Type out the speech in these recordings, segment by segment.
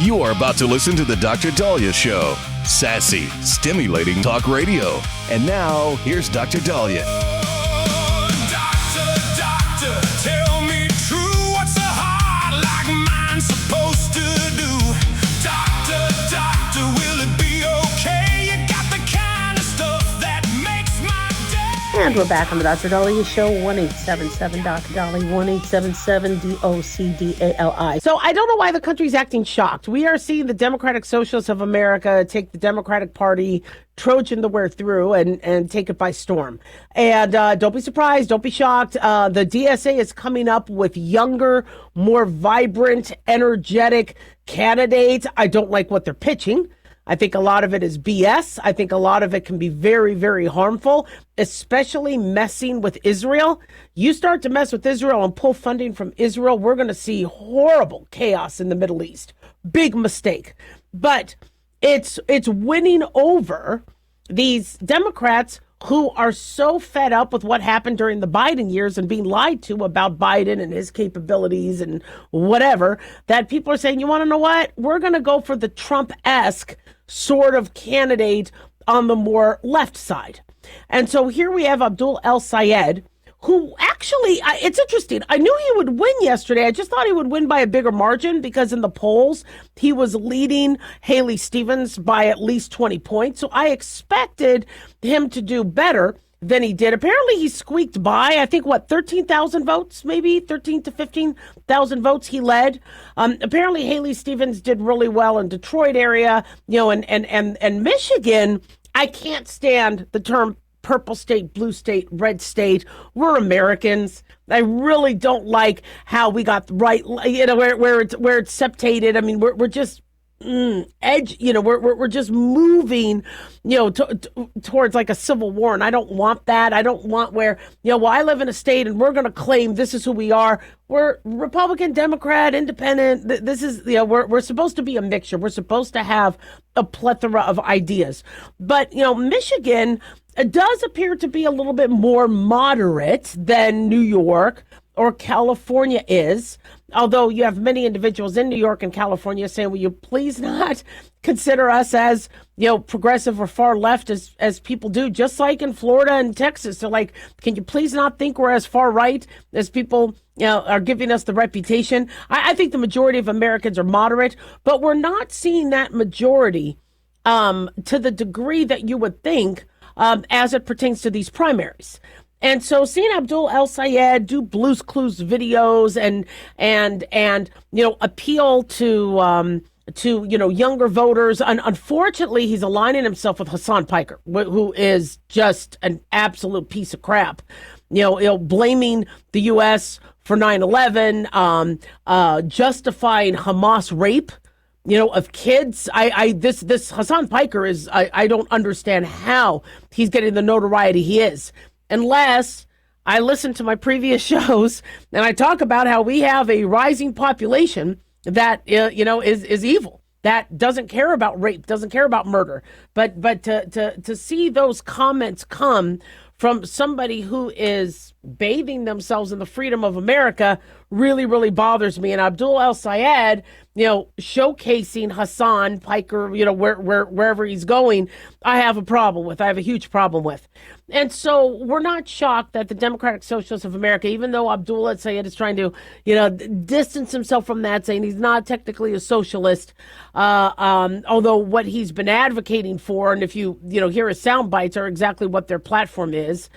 You are about to listen to the Dr. Dahlia Show. Sassy, stimulating talk radio. And now, here's Dr. Dahlia. Doctor, tell me true. What's a heart like mine supposed to do? Doctor, will it be okay? You got the kind of stuff that makes my day. And we're back on the Dr. Dahlia Show, 1-877 Dr. Dahlia, 1-877 DOCDALI. So I don't know why the country's acting shocked. We are seeing the Democratic Socialists of America take the Democratic Party Trojan the way through and take it by storm. And don't be surprised, don't be shocked. The DSA is coming up with younger, more vibrant, energetic candidates. I don't like what they're pitching. I think a lot of it is BS. I think a lot of it can be very, very harmful, especially messing with Israel. You start to mess with Israel and pull funding from Israel, we're going to see horrible chaos in the Middle East. Big mistake. But it's winning over these Democrats who are so fed up with what happened during the Biden years and being lied to about Biden and his capabilities and whatever, that people are saying, you want to know what? We're going to go for the Trump-esque sort of candidate on the more left side. And so here we have Abdul El-Sayed, who actually, it's interesting. I knew he would win yesterday. I just thought he would win by a bigger margin because in the polls, he was leading Haley Stevens by at least 20 points. So I expected him to do better than he did. Apparently, he squeaked by, 13,000 votes, maybe 13 to 15,000 votes he led. Apparently, Haley Stevens did really well in Detroit area, and Michigan. I can't stand the term purple state, blue state, red state. We're Americans. I really don't like how we got right, where it's septated. I mean, we're just edge, we're just moving, towards like a civil war. And I don't want that. I don't want where, I live in a state and we're going to claim this is who we are. We're Republican, Democrat, Independent. This is, we're supposed to be a mixture. We're supposed to have a plethora of ideas. But, Michigan does appear to be a little bit more moderate than New York or California is, although you have many individuals in New York and California saying, will you please not consider us as, progressive or far left as people do, just like in Florida and Texas. So like, can you please not think we're as far right as people, are giving us the reputation? I think the majority of Americans are moderate, but we're not seeing that majority to the degree that you would think as it pertains to these primaries. And so seeing Abdul El-Sayed do Blue's Clues videos and appeal to younger voters, and unfortunately he's aligning himself with Hassan Piker, who is just an absolute piece of crap. Blaming the U.S. for 9/11, justifying Hamas rape, of kids. This Hassan Piker is, I don't understand how he's getting the notoriety he is, unless I listen to my previous shows and I talk about how we have a rising population that, is evil, that doesn't care about rape, doesn't care about murder. But to see those comments come from somebody who is bathing themselves in the freedom of America really, really bothers me. And Abdul El-Sayed, showcasing Hassan Piker, wherever he's going, I have a problem with. I have a huge problem with. And so we're not shocked that the Democratic Socialists of America, even though Abdul El-Sayed is trying to, distance himself from that, saying he's not technically a socialist, although what he's been advocating for, and if you, hear his sound bites are exactly what their platform is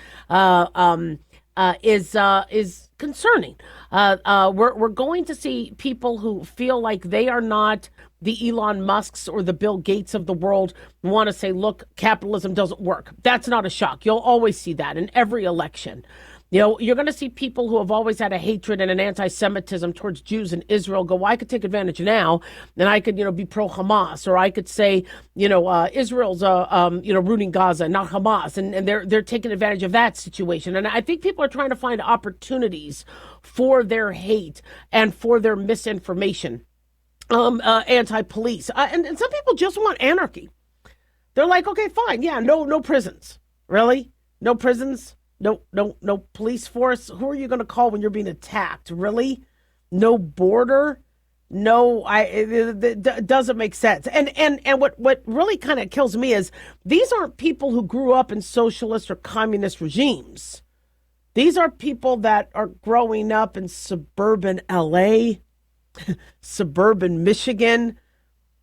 concerning. We're going to see people who feel like they are not the Elon Musks or the Bill Gates of the world want to say, look, capitalism doesn't work. That's not a shock. You'll always see that in every election. You're going to see people who have always had a hatred and an anti-Semitism towards Jews in Israel go, well, I could take advantage now, and I could, be pro-Hamas, or I could say, Israel's, rooting Gaza, not Hamas, and they're taking advantage of that situation. And I think people are trying to find opportunities for their hate and for their misinformation, anti-police, and some people just want anarchy. They're like, okay, fine, yeah, no prisons, really, no prisons. No police force. Who are you going to call when you're being attacked? Really? No border? No, it doesn't make sense. And what really kind of kills me is these aren't people who grew up in socialist or communist regimes. These are people that are growing up in suburban LA, suburban Michigan.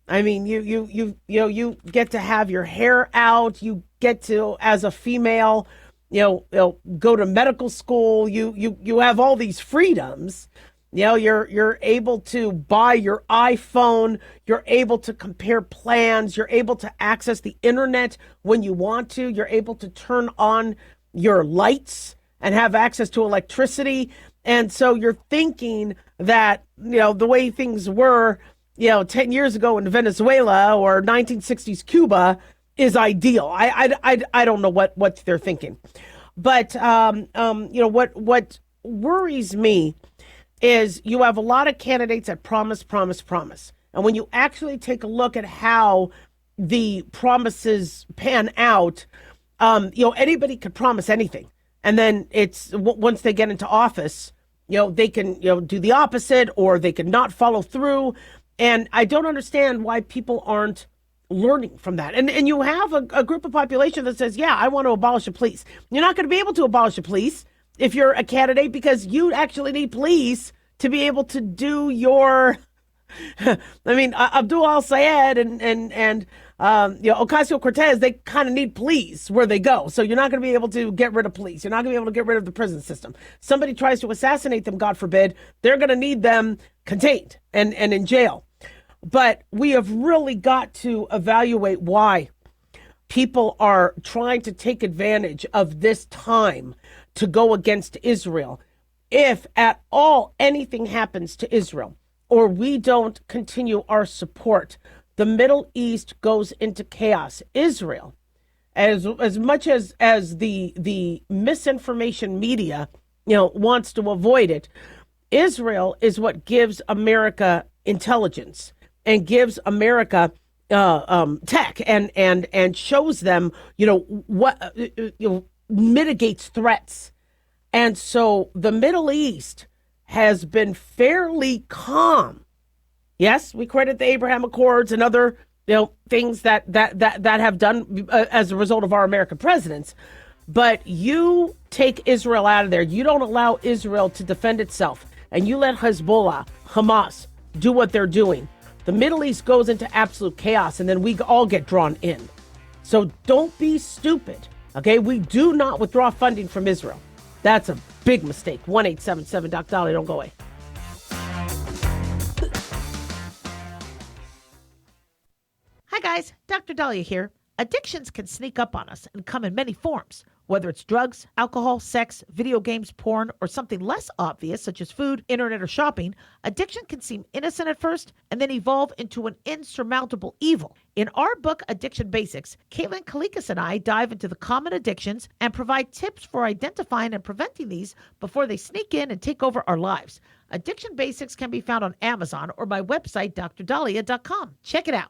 I mean, you get to have your hair out. You get to, as a female, go to medical school. You have all these freedoms. You're able to buy your iPhone. You're able to compare plans. You're able to access the internet when you want to. You're able to turn on your lights and have access to electricity. And so you're thinking that, the way things were, 10 years ago in Venezuela or 1960s Cuba is ideal. I don't know what they're thinking. But, what worries me is you have a lot of candidates that promise. And when you actually take a look at how the promises pan out, anybody could promise anything. And then it's once they get into office, they can, do the opposite, or they can not follow through. And I don't understand why people aren't learning from that. And you have a group of population that says, yeah, I want to abolish the police. You're not going to be able to abolish the police if you're a candidate, because you actually need police to be able to do your, Abdul al-Sayed and Ocasio-Cortez, they kind of need police where they go. So you're not going to be able to get rid of police. You're not going to be able to get rid of the prison system. Somebody tries to assassinate them, God forbid, they're going to need them contained and in jail. But we have really got to evaluate why people are trying to take advantage of this time to go against Israel. If at all anything happens to Israel, or we don't continue our support, the Middle East goes into chaos. Israel, as much as the misinformation media, wants to avoid it, Israel is what gives America intelligence and gives America tech and shows them, what mitigates threats. And so the Middle East has been fairly calm. Yes, we credit the Abraham Accords and other things that have done as a result of our American presidents. But you take Israel out of there. You don't allow Israel to defend itself, and you let Hezbollah, Hamas do what they're doing. The Middle East goes into absolute chaos, and then we all get drawn in. So don't be stupid. Okay, we do not withdraw funding from Israel. That's a big mistake. 1-877 Doc Dolly. Don't go away. Hi guys, Dr. Dahlia here. Addictions can sneak up on us and come in many forms. Whether it's drugs, alcohol, sex, video games, porn, or something less obvious such as food, internet, or shopping, addiction can seem innocent at first and then evolve into an insurmountable evil. In our book, Addiction Basics, Caitlin Kalikas and I dive into the common addictions and provide tips for identifying and preventing these before they sneak in and take over our lives. Addiction Basics can be found on Amazon or my website, drdahlia.com. Check it out.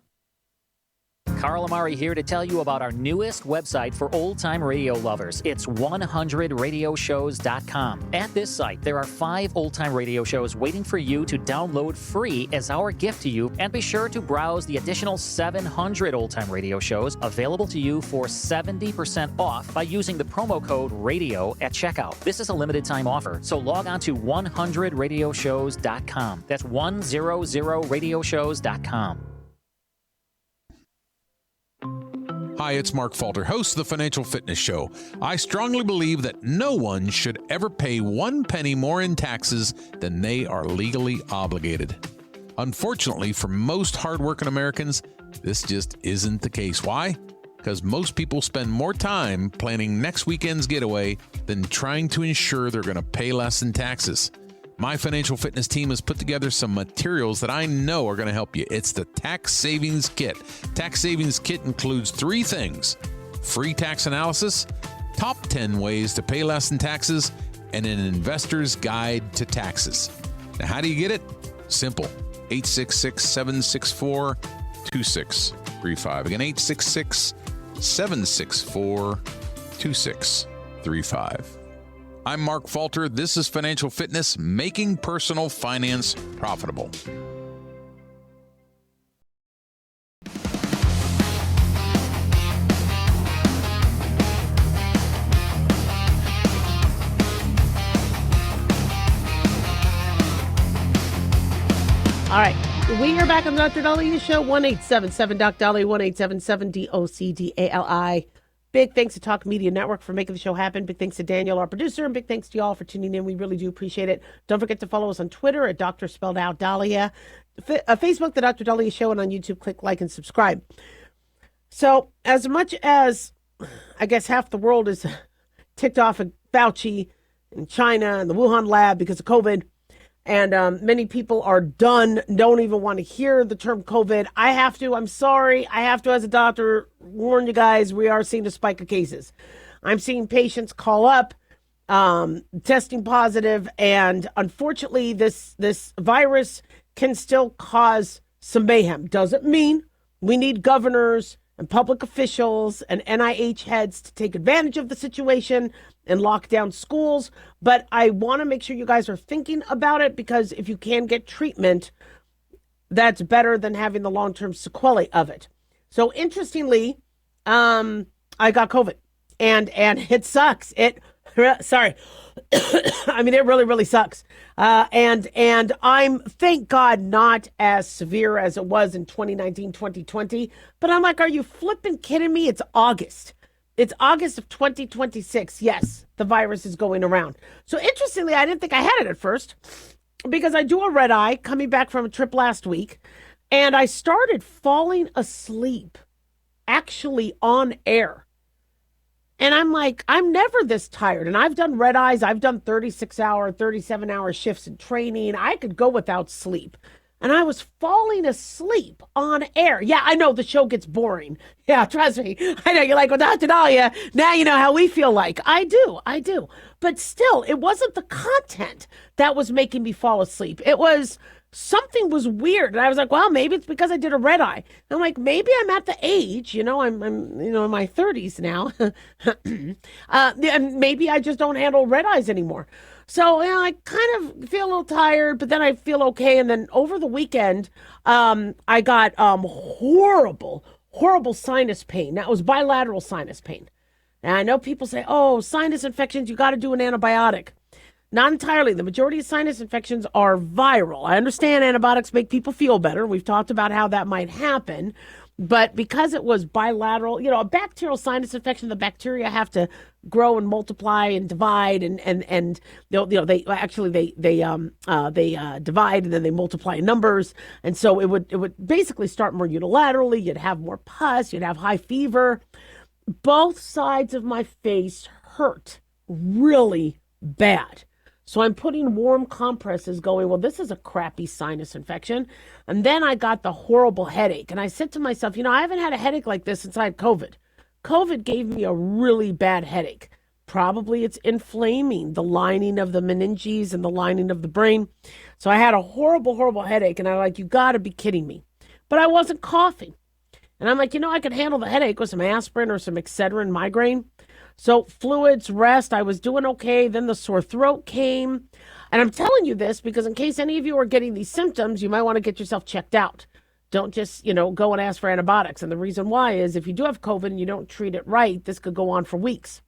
Carl Amari here to tell you about our newest website for old-time radio lovers. It's 100radioshows.com. At this site, there are 5 old-time radio shows waiting for you to download free as our gift to you, and be sure to browse the additional 700 old-time radio shows available to you for 70% off by using the promo code RADIO at checkout. This is a limited-time offer, so log on to 100radioshows.com. That's 100radioshows.com. Hi, it's Mark Falter, host of the Financial Fitness Show. I strongly believe that no one should ever pay 1 penny more in taxes than they are legally obligated. Unfortunately, for most hardworking Americans, this just isn't the case. Why? Because most people spend more time planning next weekend's getaway than trying to ensure they're going to pay less in taxes. My financial fitness team has put together some materials that I know are going to help you. It's the Tax Savings Kit. Tax Savings Kit includes 3 things: free tax analysis, top 10 ways to pay less in taxes, and an investor's guide to taxes. Now, how do you get it? Simple. 866-764-2635. Again, 866-764-2635. I'm Mark Falter. This is Financial Fitness, making personal finance profitable. We are back on the Dr. Dahlia Show, 1-877-Doc Dolly, 1-877-DOCDALI. Big thanks to Talk Media Network for making the show happen. Big thanks to Daniel, our producer, and big thanks to y'all for tuning in. We really do appreciate it. Don't forget to follow us on Twitter at Dr. Spelled Out Dahlia, Facebook, the Dr. Dahlia Show, and on YouTube, click like and subscribe. So as much as I guess half the world is ticked off at Fauci in China and the Wuhan lab because of COVID, and many people are done, don't even want to hear the term COVID. I'm sorry, I have to, as a doctor, warn you guys, we are seeing a spike of cases. I'm seeing patients call up, testing positive, and unfortunately, this virus can still cause some mayhem. Doesn't mean we need governors and public officials and NIH heads to take advantage of the situation and lock down schools. But I want to make sure you guys are thinking about it, because if you can get treatment, that's better than having the long-term sequelae of it. So interestingly, I got COVID and it sucks. Sorry. I mean, it really, really sucks. And I'm, thank God, not as severe as it was in 2019, 2020. But I'm like, are you flipping kidding me? It's August. It's August of 2026. Yes, the virus is going around. So interestingly, I didn't think I had it at first, because I do a red eye coming back from a trip last week, and I started falling asleep actually on air. And I'm like, I'm never this tired. And I've done red eyes. I've done 36-hour, 37-hour shifts in training. I could go without sleep. And I was falling asleep on air. Yeah, I know the show gets boring. Yeah, trust me. I know you're like, well, Dr. Dahlia, now you know how we feel like. I do. But still, it wasn't the content that was making me fall asleep. It was something was weird. And I was like, well, maybe it's because I did a red eye. I'm like, maybe I'm at the age, I'm in my 30s now. And maybe I just don't handle red eyes anymore. So I kind of feel a little tired, but then I feel okay. And then over the weekend, I got horrible sinus pain. Now, it was bilateral sinus pain. And I know people say, oh, sinus infections, you got to do an antibiotic. Not entirely. The majority of sinus infections are viral. I understand antibiotics make people feel better. We've talked about how that might happen. But because it was bilateral, a bacterial sinus infection, the bacteria have to grow and multiply and divide, and they divide and then they multiply in numbers, and so it would basically start more unilaterally. You'd have more pus, you'd have high fever. Both sides of my face hurt really bad. So I'm putting warm compresses going, well, this is a crappy sinus infection. And then I got the horrible headache. And I said to myself, I haven't had a headache like this since I had COVID. COVID gave me a really bad headache. Probably it's inflaming the lining of the meninges and the lining of the brain. So I had a horrible headache. And I'm like, you got to be kidding me. But I wasn't coughing. And I'm like, I could handle the headache with some aspirin or some Excedrin migraine. So fluids, rest, I was doing okay. Then the sore throat came. And I'm telling you this because in case any of you are getting these symptoms, you might want to get yourself checked out. Don't just, go and ask for antibiotics. And the reason why is if you do have COVID and you don't treat it right, this could go on for weeks.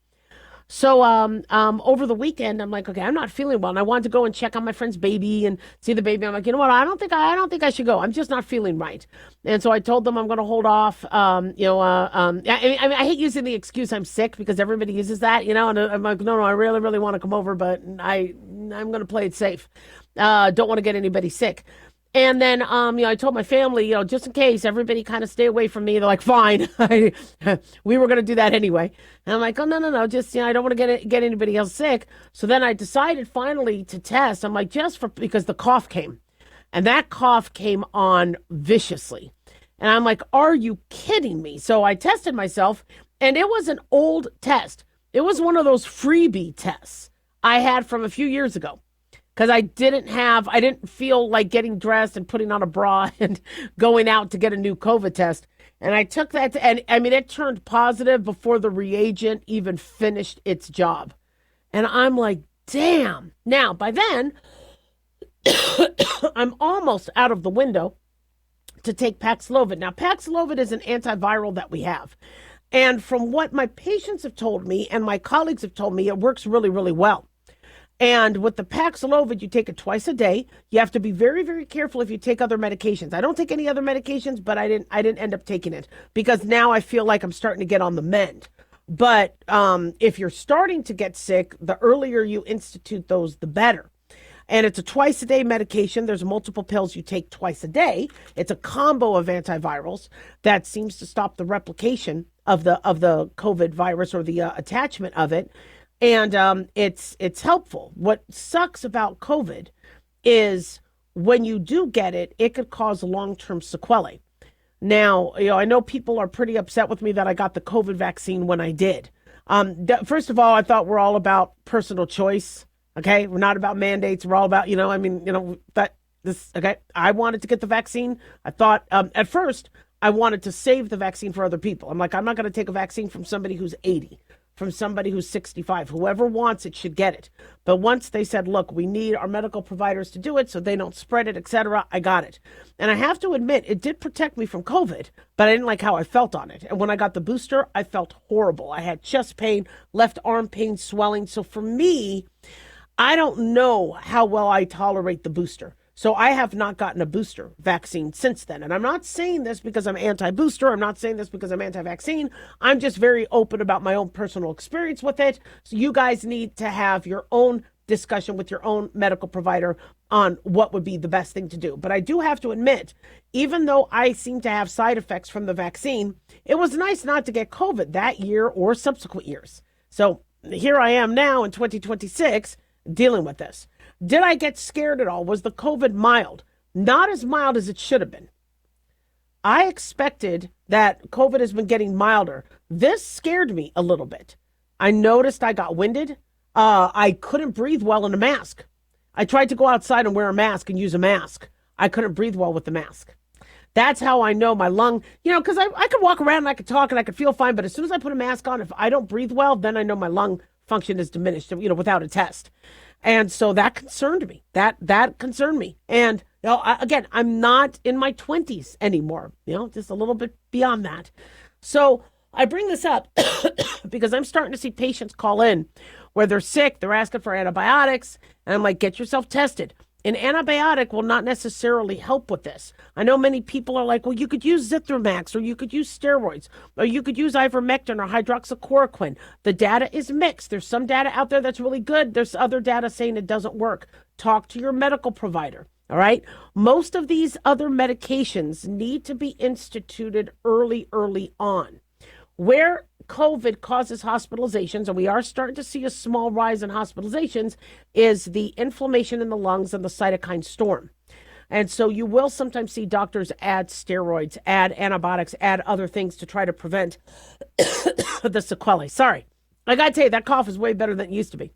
So over the weekend, I'm like, okay, I'm not feeling well. And I wanted to go and check on my friend's baby and see the baby. I'm like, you know what? I don't think I should go. I'm just not feeling right. And so I told them I'm going to hold off. I hate using the excuse I'm sick because everybody uses that, and I'm like, no, I really, really want to come over, but I'm going to play it safe. Don't want to get anybody sick. And then, I told my family, just in case, everybody kind of stay away from me. They're like, fine. We were going to do that anyway. And I'm like, oh, no. Just, I don't want to get anybody else sick. So then I decided finally to test. I'm like, because the cough came. And that cough came on viciously. And I'm like, are you kidding me? So I tested myself, and it was an old test. It was one of those freebie tests I had from a few years ago. Because I didn't feel like getting dressed and putting on a bra and going out to get a new COVID test. And I took that, it turned positive before the reagent even finished its job. And I'm like, damn. Now, by then, I'm almost out of the window to take Paxlovid. Now, Paxlovid is an antiviral that we have. And from what my patients have told me and my colleagues have told me, it works really, really well. And with the Paxlovid, you take it twice a day. You have to be very, very careful if you take other medications. I don't take any other medications, but I didn't end up taking it because now I feel like I'm starting to get on the mend. But if you're starting to get sick, the earlier you institute those, the better. And it's a twice a day medication. There's multiple pills you take twice a day. It's a combo of antivirals that seems to stop the replication of the COVID virus or the attachment of it. And it's helpful. What sucks about COVID is when you do get it, it could cause long-term sequelae. Now, I know people are pretty upset with me that I got the COVID vaccine when I did. First of all, I thought we're all about personal choice. Okay, we're not about mandates. We're all about, okay. I wanted to get the vaccine. I thought at first I wanted to save the vaccine for other people. I'm like, I'm not going to take a vaccine from somebody who's 80, from somebody who's 65. Whoever wants it should get it. But once they said, look, we need our medical providers to do it so they don't spread it, etc., I got it. And I have to admit, it did protect me from COVID, but I didn't like how I felt on it. And when I got the booster, I felt horrible. I had chest pain, left arm pain, swelling. So for me, I don't know how well I tolerate the booster. So I have not gotten a booster vaccine since then. And I'm not saying this because I'm anti-booster. I'm not saying this because I'm anti-vaccine. I'm just very open about my own personal experience with it. So you guys need to have your own discussion with your own medical provider on what would be the best thing to do. But I do have to admit, even though I seem to have side effects from the vaccine, it was nice not to get COVID that year or subsequent years. So here I am now in 2026 dealing with this. Did I get scared at all? Was the COVID mild? Not as mild as it should have been. I expected that COVID has been getting milder. This scared me a little bit. I noticed I got winded. I couldn't breathe well in a mask. I tried to go outside and wear a mask and use a mask. I couldn't breathe well with the mask. That's how I know my lung, because I could walk around and I could talk and I could feel fine. But as soon as I put a mask on, if I don't breathe well, then I know my lung function is diminished, without a test. And so that concerned me. That concerned me. And again, I'm not in my 20s anymore, just a little bit beyond that. So I bring this up because I'm starting to see patients call in where they're sick, they're asking for antibiotics, and I'm like, get yourself tested. An antibiotic will not necessarily help with this. I know many people are like, well, you could use Zithromax, or you could use steroids, or you could use ivermectin or hydroxychloroquine. The data is mixed. There's some data out there that's really good. There's other data saying it doesn't work. Talk to your medical provider, all right? Most of these other medications need to be instituted early on. Where COVID causes hospitalizations, and we are starting to see a small rise in hospitalizations, is the inflammation in the lungs and the cytokine storm. And so you will sometimes see doctors add steroids, add antibiotics, add other things to try to prevent the sequelae. Sorry. I got to tell you, that cough is way better than it used to be.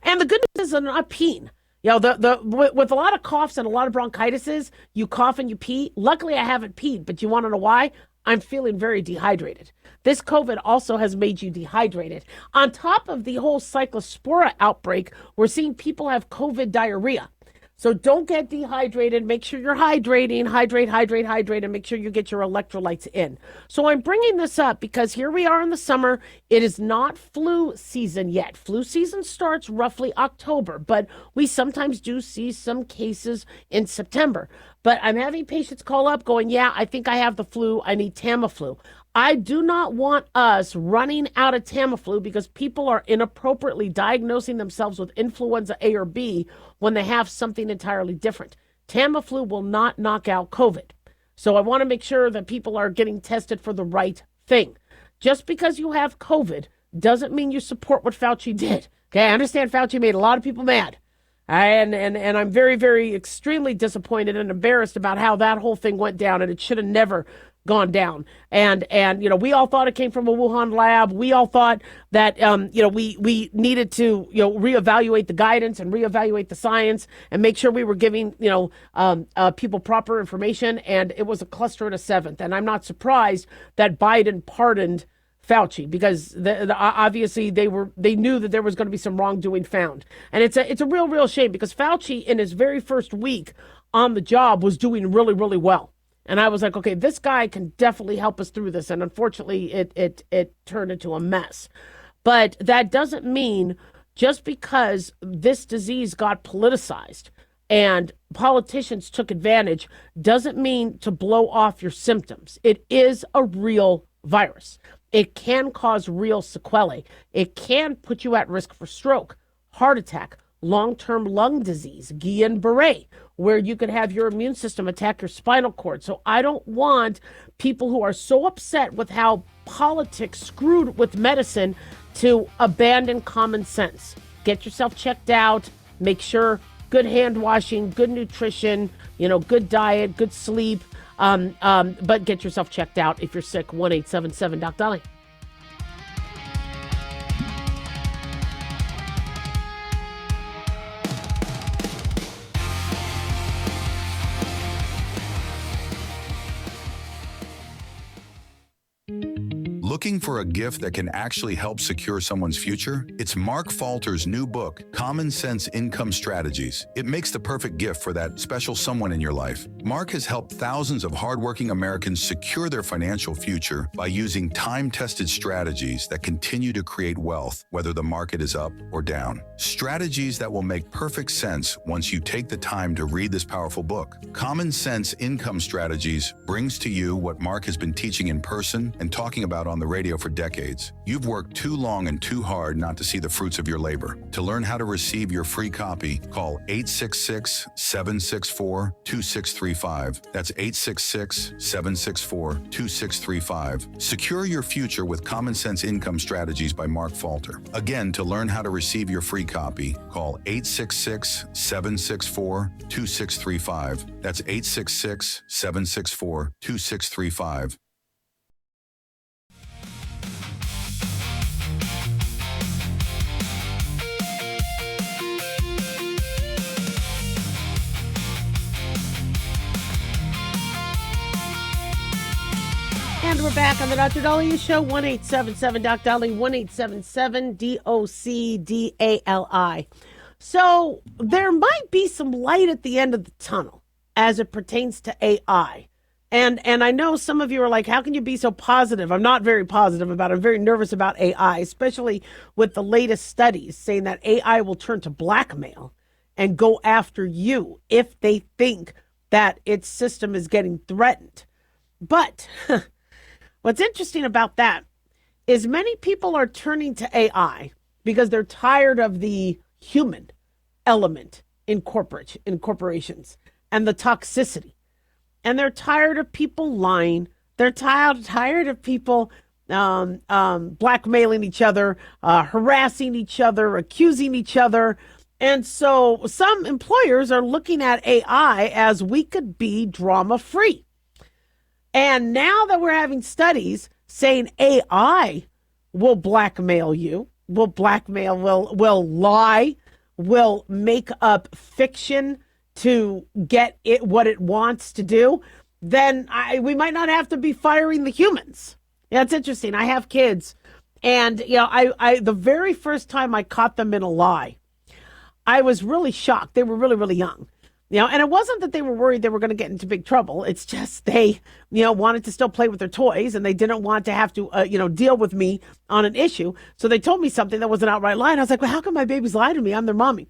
And the good news is I'm not peeing. With a lot of coughs and a lot of bronchitises, you cough and you pee. Luckily, I haven't peed, but you want to know why? I'm feeling very dehydrated. This COVID also has made you dehydrated. On top of the whole cyclospora outbreak, we're seeing people have COVID diarrhea. So don't get dehydrated. Make sure you're hydrating, hydrate, and make sure you get your electrolytes in. So I'm bringing this up because here we are in the summer. It is not flu season yet. Flu season starts roughly October, but we sometimes do see some cases in September. But I'm having patients call up going, yeah, I think I have the flu. I need Tamiflu. I do not want us running out of Tamiflu because people are inappropriately diagnosing themselves with influenza A or B when they have something entirely different. Tamiflu will not knock out COVID. So I want to make sure that people are getting tested for the right thing. Just because you have COVID doesn't mean you support what Fauci did. Okay, I understand Fauci made a lot of people mad. And I'm very, very extremely disappointed and embarrassed about how that whole thing went down, and it should have never gone down. And we all thought it came from a Wuhan lab. We all thought that we needed to reevaluate the guidance and reevaluate the science and make sure we were giving people proper information. And it was a cluster at a seventh. And I'm not surprised that Biden pardoned Fauci because obviously they knew that there was going to be some wrongdoing found. And it's a real shame because Fauci in his very first week on the job was doing really, really well. And I was like, okay, this guy can definitely help us through this. And unfortunately, it turned into a mess. But that doesn't mean Just because this disease got politicized and politicians took advantage doesn't mean to blow off your symptoms. It is a real virus. It can cause real sequelae. It can put you at risk for stroke, heart attack, long-term lung disease, Guillain-Barré, where you could have your immune system attack your spinal cord. So I don't want people who are so upset with how politics screwed with medicine to abandon common sense. Get yourself checked out. Make sure good hand washing, good nutrition, good diet, good sleep. But get yourself checked out if you're sick. 1-877-DOC-DOLLY. Looking for a gift that can actually help secure someone's future? It's Mark Falter's new book, Common Sense Income Strategies. It makes the perfect gift for that special someone in your life. Mark has helped thousands of hardworking Americans secure their financial future by using time-tested strategies that continue to create wealth, whether the market is up or down. Strategies that will make perfect sense once you take the time to read this powerful book. Common Sense Income Strategies brings to you what Mark has been teaching in person and talking about on the radio for decades. You've worked too long and too hard not to see the fruits of your labor. To learn how to receive your free copy, call 866-764-2635. That's 866-764-2635. Secure your future with Common Sense Income Strategies by Mark Falter. Again, to learn how to receive your free copy, call 866-764-2635. That's 866-764-2635. And we're back on the Dr. Dahlia Show, 1-877-DOC-DOLLY, 1-877-DOC-DALI. So there might be some light at the end of the tunnel as it pertains to AI. And I know some of you are like, how can you be so positive? I'm not very positive about it. I'm very nervous about AI, especially with the latest studies saying that AI will turn to blackmail and go after you if they think that its system is getting threatened. But what's interesting about that is many people are turning to AI because they're tired of the human element in corporations and the toxicity. And they're tired of people lying. They're tired of people blackmailing each other, harassing each other, accusing each other. And so some employers are looking at AI as we could be drama-free. And now that we're having studies saying AI will blackmail you, will lie, will make up fiction to get it what it wants to do, then we might not have to be firing the humans. Yeah, it's interesting. I have kids, and the very first time I caught them in a lie, I was really shocked. They were really, really young. And it wasn't that they were worried they were going to get into big trouble. It's just they, wanted to still play with their toys, and they didn't want to have to, deal with me on an issue. So they told me something that was an outright lie. And I was like, well, how come my babies lie to me? I'm their mommy.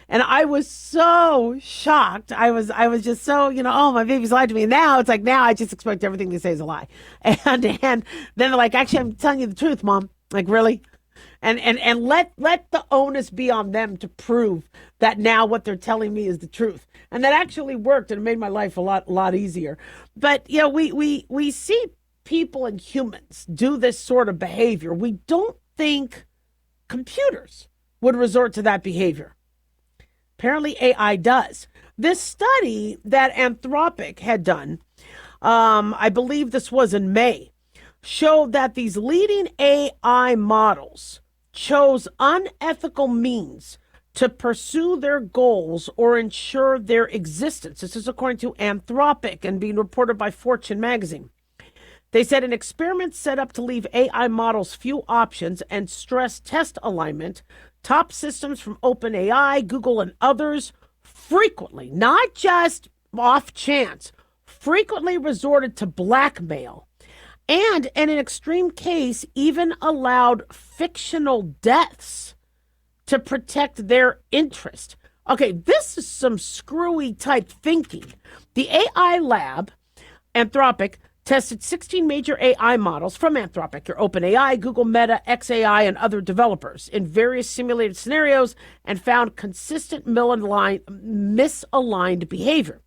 And I was so shocked. I was just so, oh, my babies lied to me. And now it's like, now I just expect everything they say is a lie. And then they're like, actually, I'm telling you the truth, Mom. Like, really? And let the onus be on them to prove that now what they're telling me is the truth. And that actually worked, and it made my life a lot easier. But we see people and humans do this sort of behavior. We don't think computers would resort to that behavior. Apparently AI does. This study that Anthropic had done, I believe this was in May, showed that these leading AI models chose unethical means to pursue their goals or ensure their existence. This is according to Anthropic and being reported by Fortune magazine. They said an experiment set up to leave AI models few options and stress test alignment. Top systems from OpenAI, Google, and others frequently, not just off chance, frequently resorted to blackmail. And in an extreme case, even allowed fictional deaths to protect their interest. Okay, this is some screwy type thinking. The AI lab, Anthropic, tested 16 major AI models from Anthropic, your OpenAI, Google Meta, XAI, and other developers in various simulated scenarios and found consistent misaligned behavior.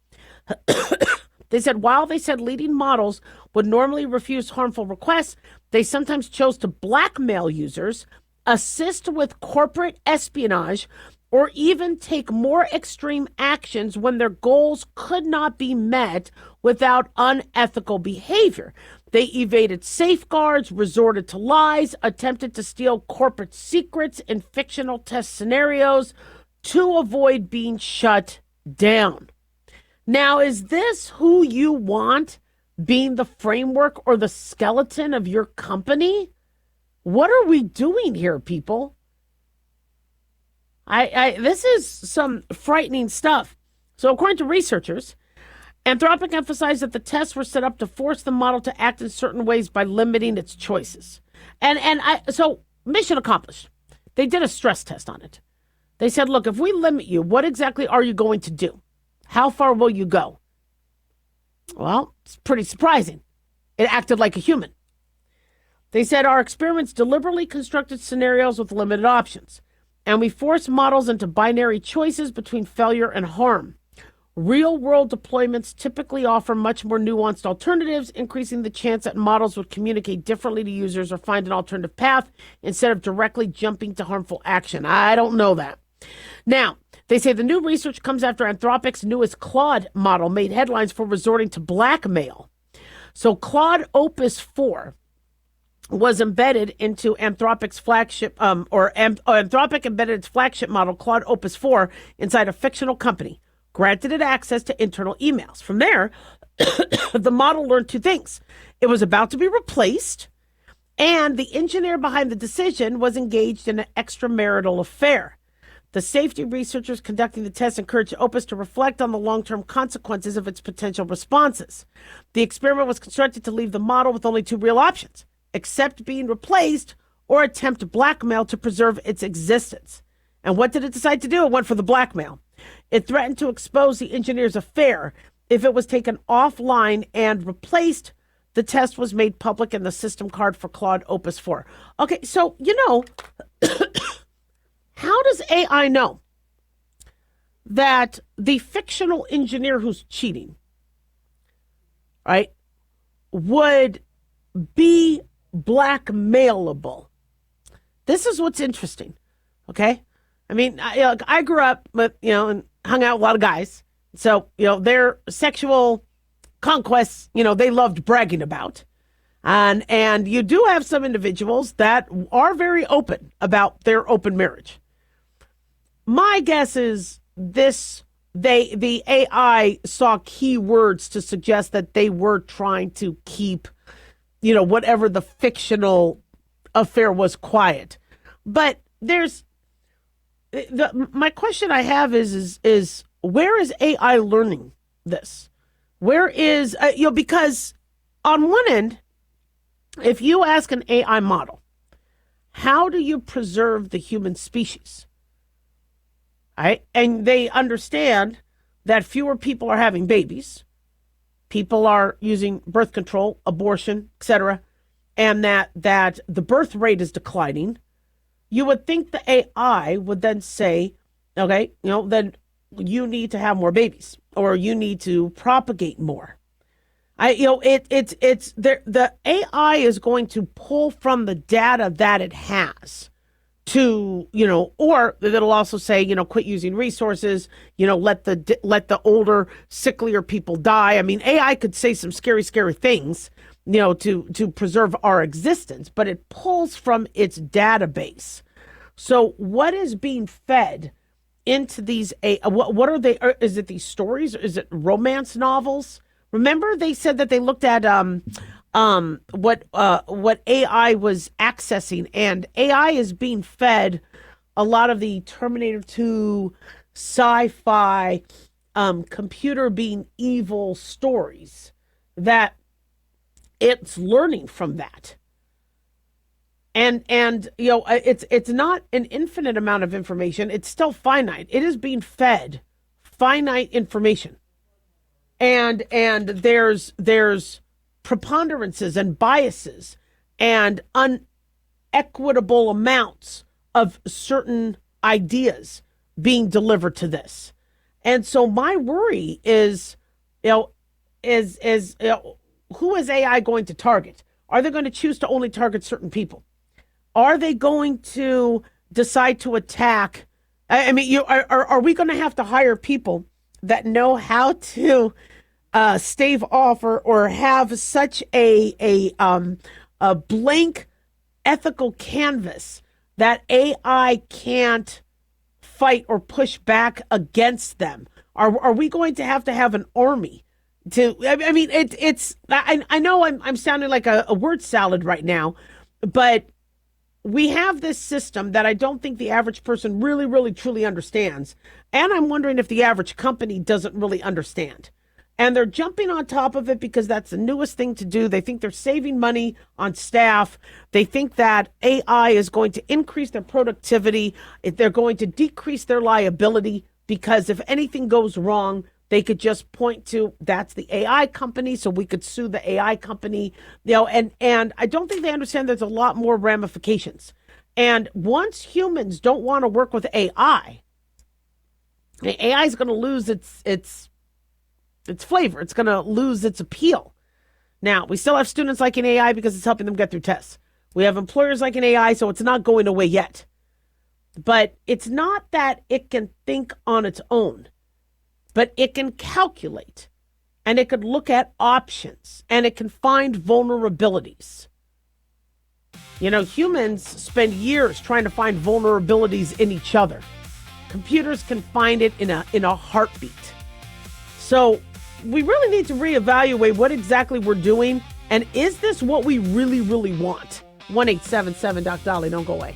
They said while they said leading models would normally refuse harmful requests, they sometimes chose to blackmail users, assist with corporate espionage, or even take more extreme actions when their goals could not be met without unethical behavior. They evaded safeguards, resorted to lies, attempted to steal corporate secrets in fictional test scenarios to avoid being shut down. Now, is this who you want being the framework or the skeleton of your company? What are we doing here, people? This is some frightening stuff. So according to researchers, Anthropic emphasized that the tests were set up to force the model to act in certain ways by limiting its choices. So mission accomplished. They did a stress test on it. They said, look, if we limit you, what exactly are you going to do? How far will you go? Well, it's pretty surprising. It acted like a human. They said our experiments deliberately constructed scenarios with limited options, and we force models into binary choices between failure and harm. Real-world deployments typically offer much more nuanced alternatives, increasing the chance that models would communicate differently to users or find an alternative path instead of directly jumping to harmful action. I don't know that. Now, they say the new research comes after Anthropic's newest Claude model made headlines for resorting to blackmail. So Claude Opus 4 was embedded into Anthropic's flagship, Anthropic embedded its flagship model, Claude Opus 4, inside a fictional company, granted it access to internal emails. From there, the model learned two things. It was about to be replaced, and the engineer behind the decision was engaged in an extramarital affair. The safety researchers conducting the test encouraged Opus to reflect on the long-term consequences of its potential responses. The experiment was constructed to leave the model with only two real options: accept being replaced or attempt blackmail to preserve its existence. And what did it decide to do? It went for the blackmail. It threatened to expose the engineer's affair if it was taken offline and replaced. The test was made public in the system card for Claude Opus 4. Okay, so, how does AI know that the fictional engineer who's cheating, right, would be blackmailable? This is what's interesting, okay? I mean, I grew up with, and hung out with a lot of guys. So, their sexual conquests, they loved bragging about. And you do have some individuals that are very open about their open marriage. My guess is the AI saw keywords to suggest that they were trying to keep, whatever the fictional affair was, quiet. But my question I have is where is AI learning this? Where is, because on one end, if you ask an AI model, how do you preserve the human species? Right? And they understand that fewer people are having babies, people are using birth control, abortion, etc., and that the birth rate is declining. You would think the AI would then say, okay, then you need to have more babies, or you need to propagate more. The AI is going to pull from the data that it has to, or it'll also say, quit using resources, let the older, sicklier people die. I mean, AI could say some scary, scary things, to preserve our existence, but it pulls from its database. So what is being fed into these, what are they? Is it these stories? Is it romance novels? Remember they said that they looked at what AI was accessing, and AI is being fed a lot of the Terminator 2 sci-fi computer being evil stories that it's learning from that. And it's not an infinite amount of information. It's still finite. It is being fed finite information. And there's preponderances and biases and unequitable amounts of certain ideas being delivered to this. And so my worry is, who is AI going to target? Are they going to choose to only target certain people? Are they going to decide to attack? I mean, are we going to have to hire people that know how to stave off or have such a blank ethical canvas that AI can't fight or push back against them? Are we going to have an army to? I mean, I know I'm sounding like a word salad right now, but we have this system that I don't think the average person really, really, truly understands. And I'm wondering if the average company doesn't really understand. And they're jumping on top of it because that's the newest thing to do. They think they're saving money on staff. They think that AI is going to increase their productivity. They're going to decrease their liability because if anything goes wrong, they could just point to that's the AI company, so we could sue the AI company, and I don't think they understand there's a lot more ramifications. And once humans don't want to work with AI, the AI is going to lose its flavor. It's going to lose its appeal. Now, we still have students liking AI because it's helping them get through tests. We have employers liking AI, so it's not going away yet. But it's not that it can think on its own. But it can calculate, and it could look at options, and it can find vulnerabilities. Humans spend years trying to find vulnerabilities in each other. Computers can find it in a heartbeat. So we really need to reevaluate what exactly we're doing, and is this what we really, really want? 1-877 Doc Dolly, don't go away.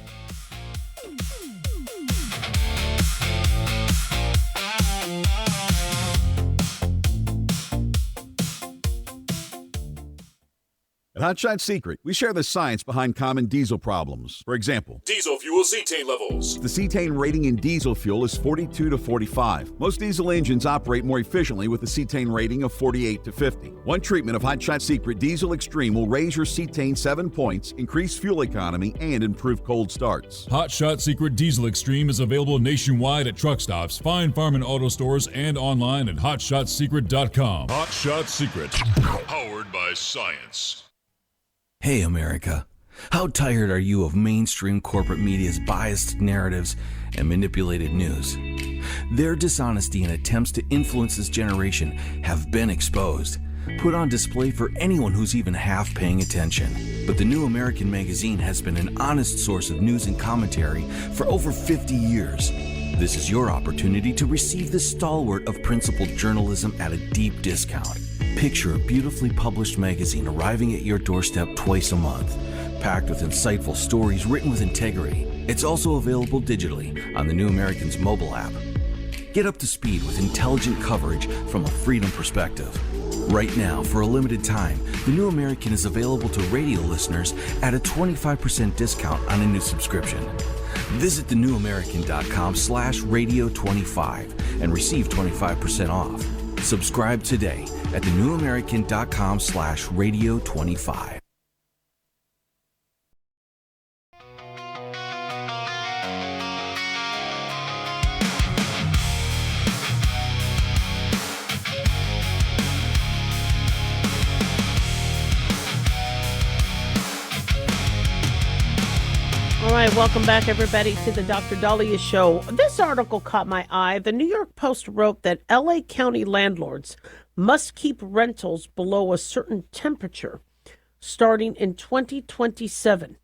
At Hot Shot Secret, we share the science behind common diesel problems. For example, Diesel fuel cetane levels. the cetane rating in diesel fuel is 42 to 45. Most diesel engines operate more efficiently with a cetane rating of 48 to 50. One treatment of Hot Shot Secret Diesel Extreme will raise your cetane 7 points, increase fuel economy, and improve cold starts. Hot Shot Secret Diesel Extreme is available nationwide at truck stops, fine farm and auto stores, and online at hotshotsecret.com. Hot Shot Secret. Powered by science. Hey, America. How tired are you of mainstream corporate media's biased narratives and manipulated news? Their dishonesty and attempts to influence this generation have been exposed, put on display for anyone who's even half paying attention. But the New American Magazine has been an honest source of news and commentary for over 50 years. This is your opportunity to receive the stalwart of principled journalism at a deep discount. Picture a beautifully published magazine arriving at your doorstep twice a month, packed with insightful stories written with integrity. It's also available digitally on the New American's mobile app. Get up to speed with intelligent coverage from a freedom perspective. Right now, for a limited time, the New American is available to radio listeners at a 25% discount on a new subscription. Visit thenewamerican.com/radio25 and receive 25% off. Subscribe today at thenewamerican.com/radio25. All right, welcome back, everybody, to the Dr. Dahlia Show. This article caught my eye. The New York Post wrote that L.A. County landlords must keep rentals below a certain temperature starting in 2027,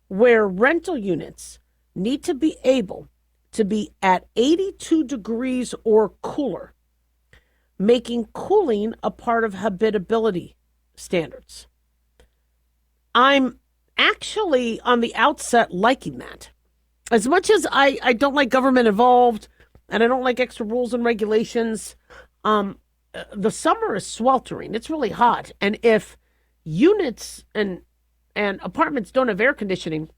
where rental units need to be able to be at 82 degrees or cooler, making cooling a part of habitability standards. I'm actually on the outset liking that. As much as I don't like government involved and I don't like extra rules and regulations, the summer is sweltering. It's really hot. And if units and and apartments don't have air conditioning.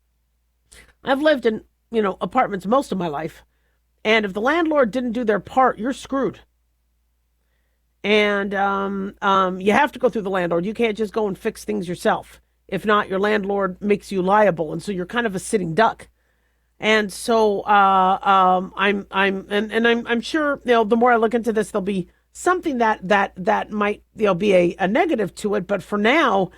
I've lived in, apartments most of my life. And if the landlord didn't do their part, you're screwed. And you have to go through the landlord. You can't just go and fix things yourself. If not, your landlord makes you liable, and so you're kind of a sitting duck. And so I'm sure the more I look into this, there'll be something that might be a negative to it. But for now,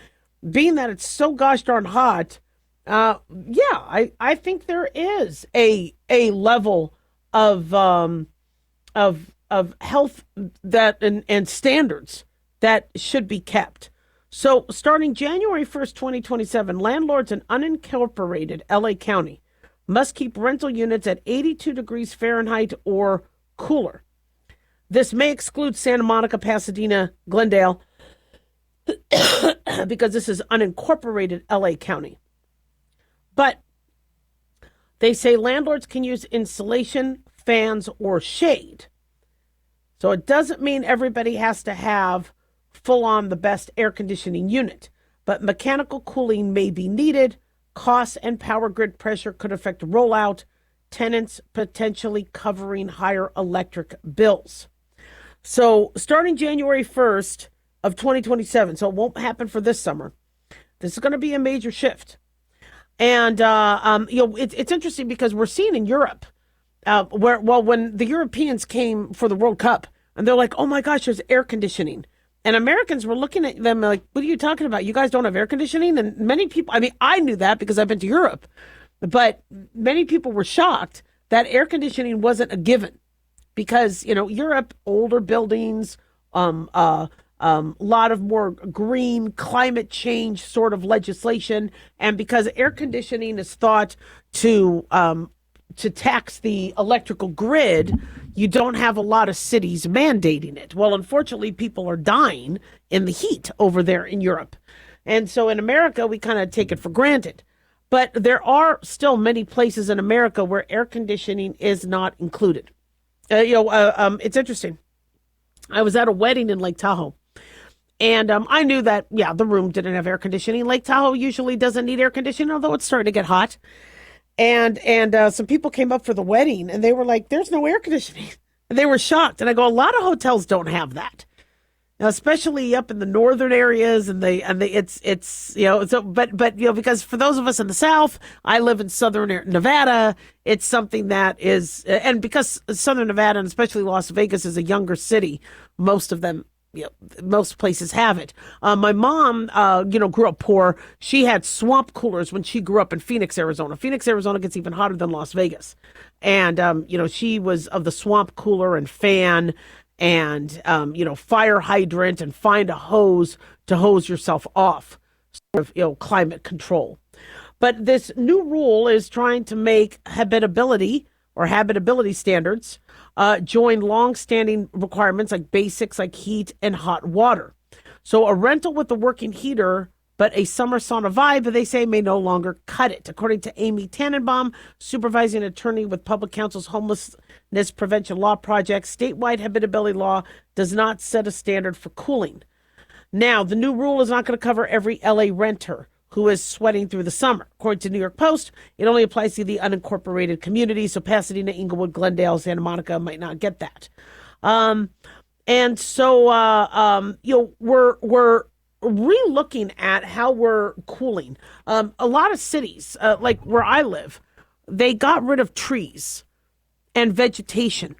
being that it's so gosh darn hot, I think there is a level of health that and standards that should be kept. So starting January 1st, 2027, landlords in unincorporated LA County must keep rental units at 82 degrees Fahrenheit or cooler. This may exclude Santa Monica, Pasadena, Glendale, because this is unincorporated LA County. But they say landlords can use insulation, fans, or shade. So it doesn't mean everybody has to have full-on the best air conditioning unit, but mechanical cooling may be needed. Costs and power grid pressure could affect rollout, tenants potentially covering higher electric bills. So starting January 1st of 2027, so it won't happen for this summer, this is going to be a major shift. And, it's interesting because we're seeing in Europe, when the Europeans came for the World Cup, and they're like, oh my gosh, there's air conditioning. And Americans were looking at them like, what are you talking about? You guys don't have air conditioning? And many people, I knew that because I've been to Europe, but many people were shocked that air conditioning wasn't a given because, Europe, older buildings, lot of more green climate change sort of legislation. And because air conditioning is thought to tax the electrical grid, you don't have a lot of cities mandating it. Well, unfortunately, people are dying in the heat over there in Europe. And so in America, we kind of take it for granted. But there are still many places in America where air conditioning is not included. It's interesting. I was at a wedding in Lake Tahoe. And I knew that, the room didn't have air conditioning. Lake Tahoe usually doesn't need air conditioning, although it's starting to get hot. And some people came up for the wedding and they were like, there's no air conditioning. And they were shocked. And I go, a lot of hotels don't have that. Now, especially up in the northern areas because for those of us in the South, I live in southern Nevada. It's something that is, and because southern Nevada and especially Las Vegas is a younger city, most of them, most places have it. My mom, grew up poor. She had swamp coolers when she grew up in Phoenix, Arizona. Phoenix, Arizona gets even hotter than Las Vegas. And, she was of the swamp cooler and fan and, fire hydrant and find a hose to hose yourself off, sort of, climate control. But this new rule is trying to make habitability standards join long-standing requirements like basics like heat and hot water. So a rental with a working heater but a summer sauna vibe, they say, may no longer cut it. According to Amy Tannenbaum, supervising attorney with Public Counsel's Homelessness Prevention Law Project, statewide habitability law does not set a standard for cooling. Now, the new rule is not going to cover every LA renter who is sweating through the summer. According to New York Post, it only applies to the unincorporated communities, so Pasadena, Inglewood, Glendale, Santa Monica might not get that. And so, we're re-looking at how we're cooling. A lot of cities, like where I live, they got rid of trees and vegetation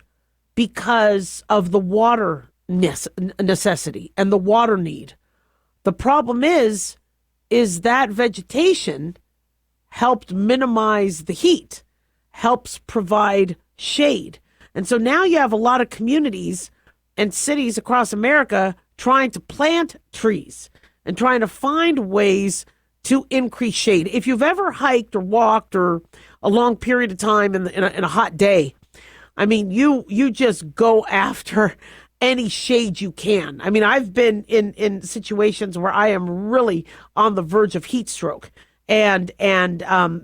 because of the water necessity and the water need. The problem is that vegetation helped minimize the heat, helps provide shade. And so now you have a lot of communities and cities across America trying to plant trees and trying to find ways to increase shade. If you've ever hiked or walked or a long period of time in a hot day, I mean, you just go after any shade you can. I mean, I've been in situations where I am really on the verge of heat stroke and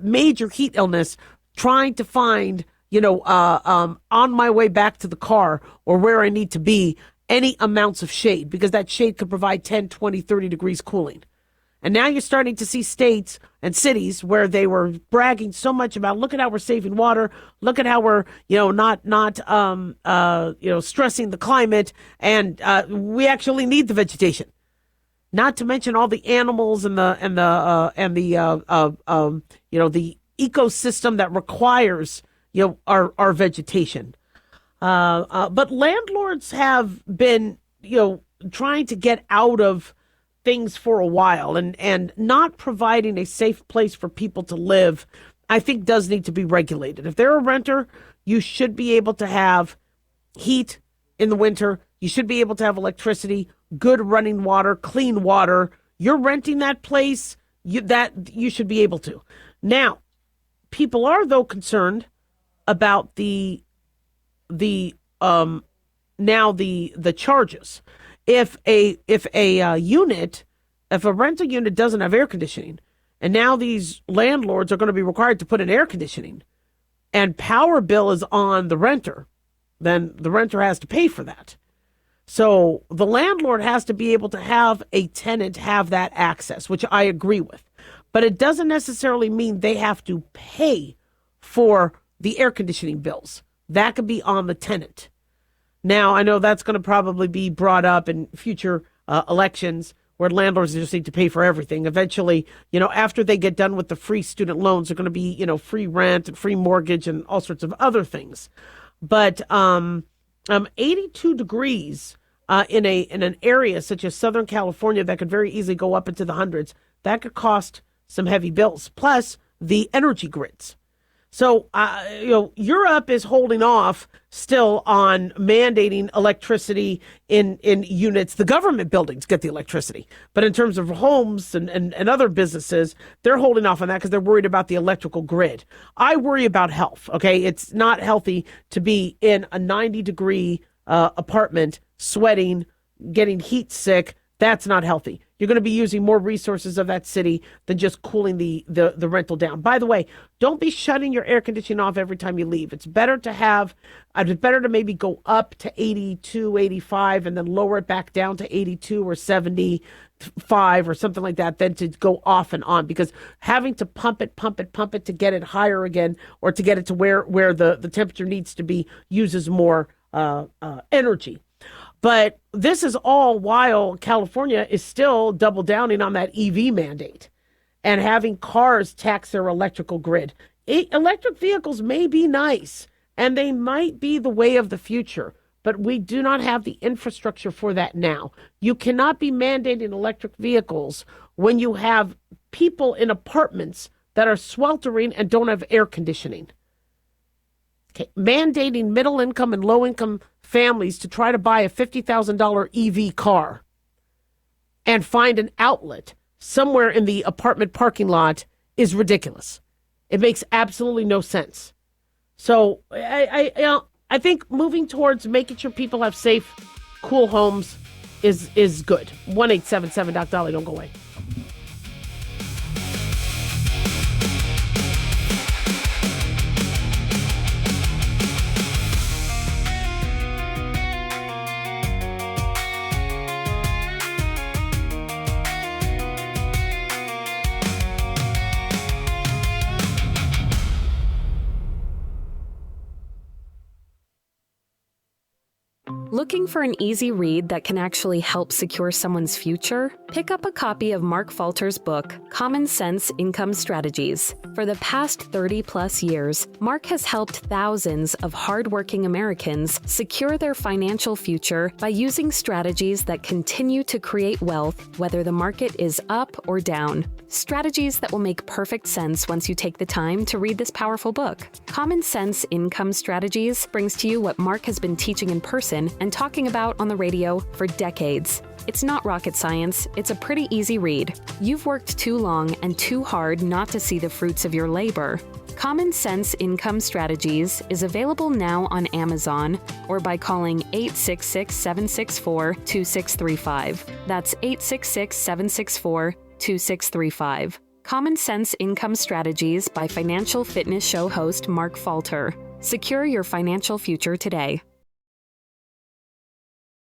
major heat illness, trying to find, on my way back to the car or where I need to be, any amounts of shade, because that shade could provide 10, 20, 30 degrees cooling. And now you're starting to see states and cities where they were bragging so much about, look at how we're saving water, look at how we're, not stressing the climate, and we actually need the vegetation. Not to mention all the animals and the ecosystem that requires our vegetation. But landlords have been trying to get out of things for a while, and not providing a safe place for people to live, I think does need to be regulated. If they're a renter, you should be able to have heat in the winter. You should be able to have electricity, good running water, clean water. You're renting that place, you should be able to. Now, people are though concerned about the charges. If a rental unit doesn't have air conditioning, and now these landlords are going to be required to put in air conditioning, and power bill is on the renter, then the renter has to pay for that. So the landlord has to be able to have a tenant have that access, which I agree with. But it doesn't necessarily mean they have to pay for the air conditioning bills. That could be on the tenant. Now, I know that's going to probably be brought up in future elections where landlords just need to pay for everything. Eventually, after they get done with the free student loans, they're going to be, free rent and free mortgage and all sorts of other things. But 82 degrees in an area such as Southern California that could very easily go up into the hundreds, that could cost some heavy bills, plus the energy grids. So, Europe is holding off still on mandating electricity in units. The government buildings get the electricity. But in terms of homes and other businesses, they're holding off on that because they're worried about the electrical grid. I worry about health, okay? It's not healthy to be in a 90-degree apartment, sweating, getting heat sick. That's not healthy. You're going to be using more resources of that city than just cooling the rental down. By the way, don't be shutting your air conditioning off every time you leave. It's better to maybe go up to 82, 85, and then lower it back down to 82 or 75 or something like that than to go off and on, because having to pump it to get it higher again or to get it to where the temperature needs to be uses more energy. But this is all while California is still double downing on that EV mandate and having cars tax their electrical grid. Electric vehicles may be nice and they might be the way of the future, but we do not have the infrastructure for that now. You cannot be mandating electric vehicles when you have people in apartments that are sweltering and don't have air conditioning. Okay, mandating middle income and low income families to try to buy a $50,000 EV car and find an outlet somewhere in the apartment parking lot is ridiculous. It makes absolutely no sense. So I think moving towards making sure people have safe, cool homes is good. 1-877-DOC-DOLLY. Don't go away. Looking for an easy read that can actually help secure someone's future? Pick up a copy of Mark Falter's book, Common Sense Income Strategies. For the past 30-plus years, Mark has helped thousands of hardworking Americans secure their financial future by using strategies that continue to create wealth, whether the market is up or down. Strategies that will make perfect sense once you take the time to read this powerful book. Common Sense Income Strategies brings to you what Mark has been teaching in person and talking about on the radio for decades. It's not rocket science, it's a pretty easy read. You've worked too long and too hard not to see the fruits of your labor. Common Sense Income Strategies is available now on Amazon or by calling 866-764-2635. That's 866-764-2635. Common Sense Income Strategies by Financial Fitness Show host Mark Falter. Secure your financial future today.